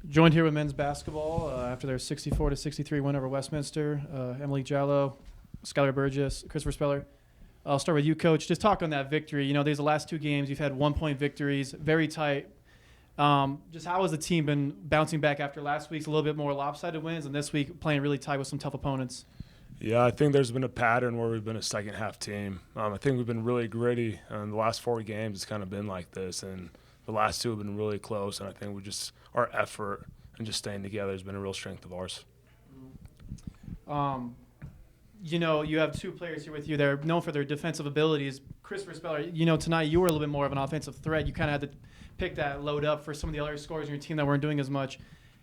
Joined here with men's basketball after their 64-63 win over Westminster. Emilek Jallow, Skyler Burgess, Christopher Speller. I'll start with you, Coach. Just talk on that victory. You know, these are the last two games. You've had 1-point victories, very tight. Just how has the team been bouncing back after last week's a little bit more lopsided wins and this week playing really tight with some tough opponents? Yeah, I think there's been a pattern where we've been a second-half team. I think we've been really gritty. In the last 4 games, it's kind of been like this, and the last 2 have been really close, and I think our effort and just staying together has been a real strength of ours. You know, you have 2 players here with you. They're known for their defensive abilities. Christopher Speller, you know, tonight you were a little bit more of an offensive threat. You kind of had to pick that load up for some of the other scorers in your team that weren't doing as much.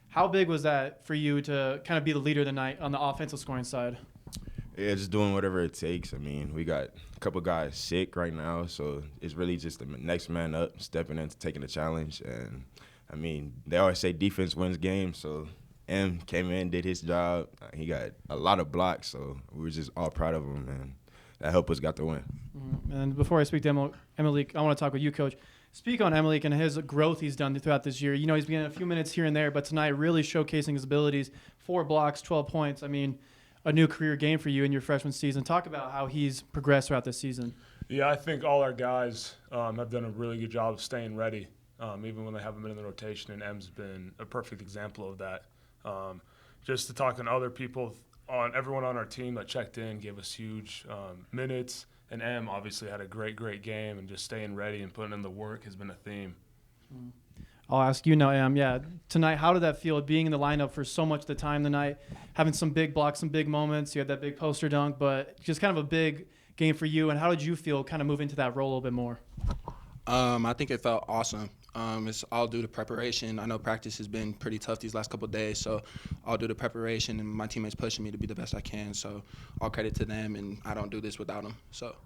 How big was that for you to kind of be the leader tonight on the offensive scoring side? Yeah, just doing whatever it takes. I mean, we got a couple guys sick right now, so it's really just the next man up, stepping in, taking the challenge. And, I mean, they always say defense wins games, so M came in, did his job. He got a lot of blocks, so we were just all proud of him, and that helped us got the win. And before I speak to Emilek, I want to talk with you, Coach. Speak on Emilek and his growth he's done throughout this year. You know, he's been getting a few minutes here and there, but tonight really showcasing his abilities. 4 blocks, 12 points. I mean, a new career game for you in your freshman season. Talk about how he's progressed throughout this season. Yeah, I think all our guys have done a really good job of staying ready, even when they haven't been in the rotation, and M's been a perfect example of that. Just to talk on other people, on everyone on our team that checked in, gave us huge minutes, and M obviously had a great game, and just staying ready and putting in the work has been a theme. I'll ask you now, Em. Yeah, tonight, how did that feel, being in the lineup for so much of the time tonight, having some big blocks, some big moments? You had that big poster dunk, but just kind of a big game for you. And how did you feel kind of moving to that role a little bit more? I think it felt awesome. It's all due to preparation. I know practice has been pretty tough these last couple of days, so all due to preparation and my teammates pushing me to be the best I can. So all credit to them, and I don't do this without them. So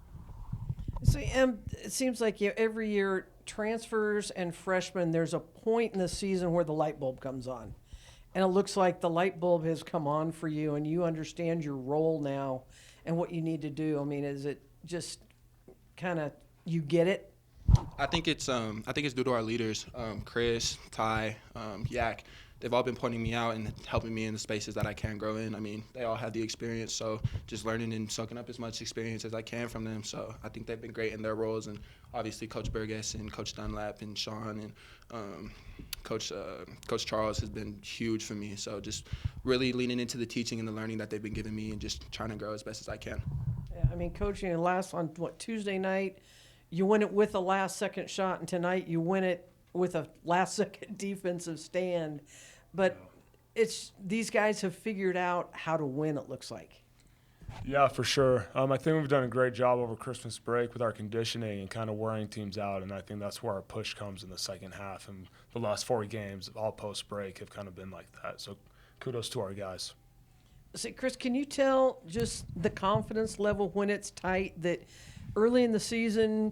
it seems like every year transfers and freshmen, there's a point in the season where the light bulb comes on. And it looks like the light bulb has come on for you, and you understand your role now and what you need to do. I mean, is it just kind of you get it? I think it's due to our leaders, Chris, Ty, Yak. They've all been pointing me out and helping me in the spaces that I can grow in. I mean, they all have the experience, so just learning and soaking up as much experience as I can from them. So I think they've been great in their roles, and obviously Coach Burgess and Coach Dunlap and Sean and Coach Charles has been huge for me. So just really leaning into the teaching and the learning that they've been giving me and just trying to grow as best as I can. Yeah, I mean, coaching on Tuesday night, you win it with a last-second shot, and tonight you win it with a last-second defensive stand. But these guys have figured out how to win, it looks like. Yeah, for sure. I think we've done a great job over Christmas break with our conditioning and kind of wearing teams out, and I think that's where our push comes in the second half. And the last 4 games, all post-break, have kind of been like that. So kudos to our guys. See, Chris, can you tell just the confidence level when it's tight that early in the season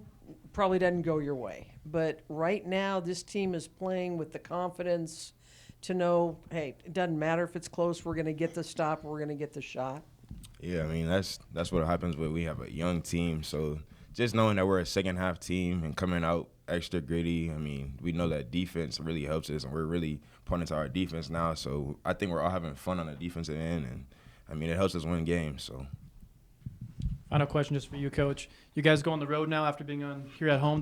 probably doesn't go your way, but right now this team is playing with the confidence to know, hey, it doesn't matter if it's close, we're going to get the stop, we're going to get the shot? Yeah, I mean, that's what happens when we have a young team. So just knowing that we're a second-half team and coming out extra gritty, I mean, we know that defense really helps us, and we're really pointing to our defense now. So I think we're all having fun on the defensive end, and, I mean, it helps us win games. So. Final question just for you, Coach. You guys go on the road now after being on here at home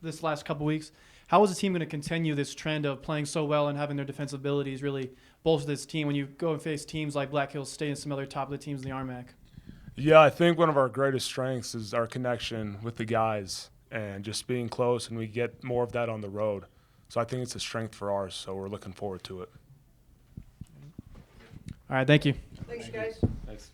this last couple weeks. How is the team going to continue this trend of playing so well and having their defensive abilities really bolster this team when you go and face teams like Black Hills State and some other top of the teams in the RMAC? Yeah, I think one of our greatest strengths is our connection with the guys and just being close, and we get more of that on the road. So I think it's a strength for ours, so we're looking forward to it. All right, thank you. Thanks, guys. Thanks.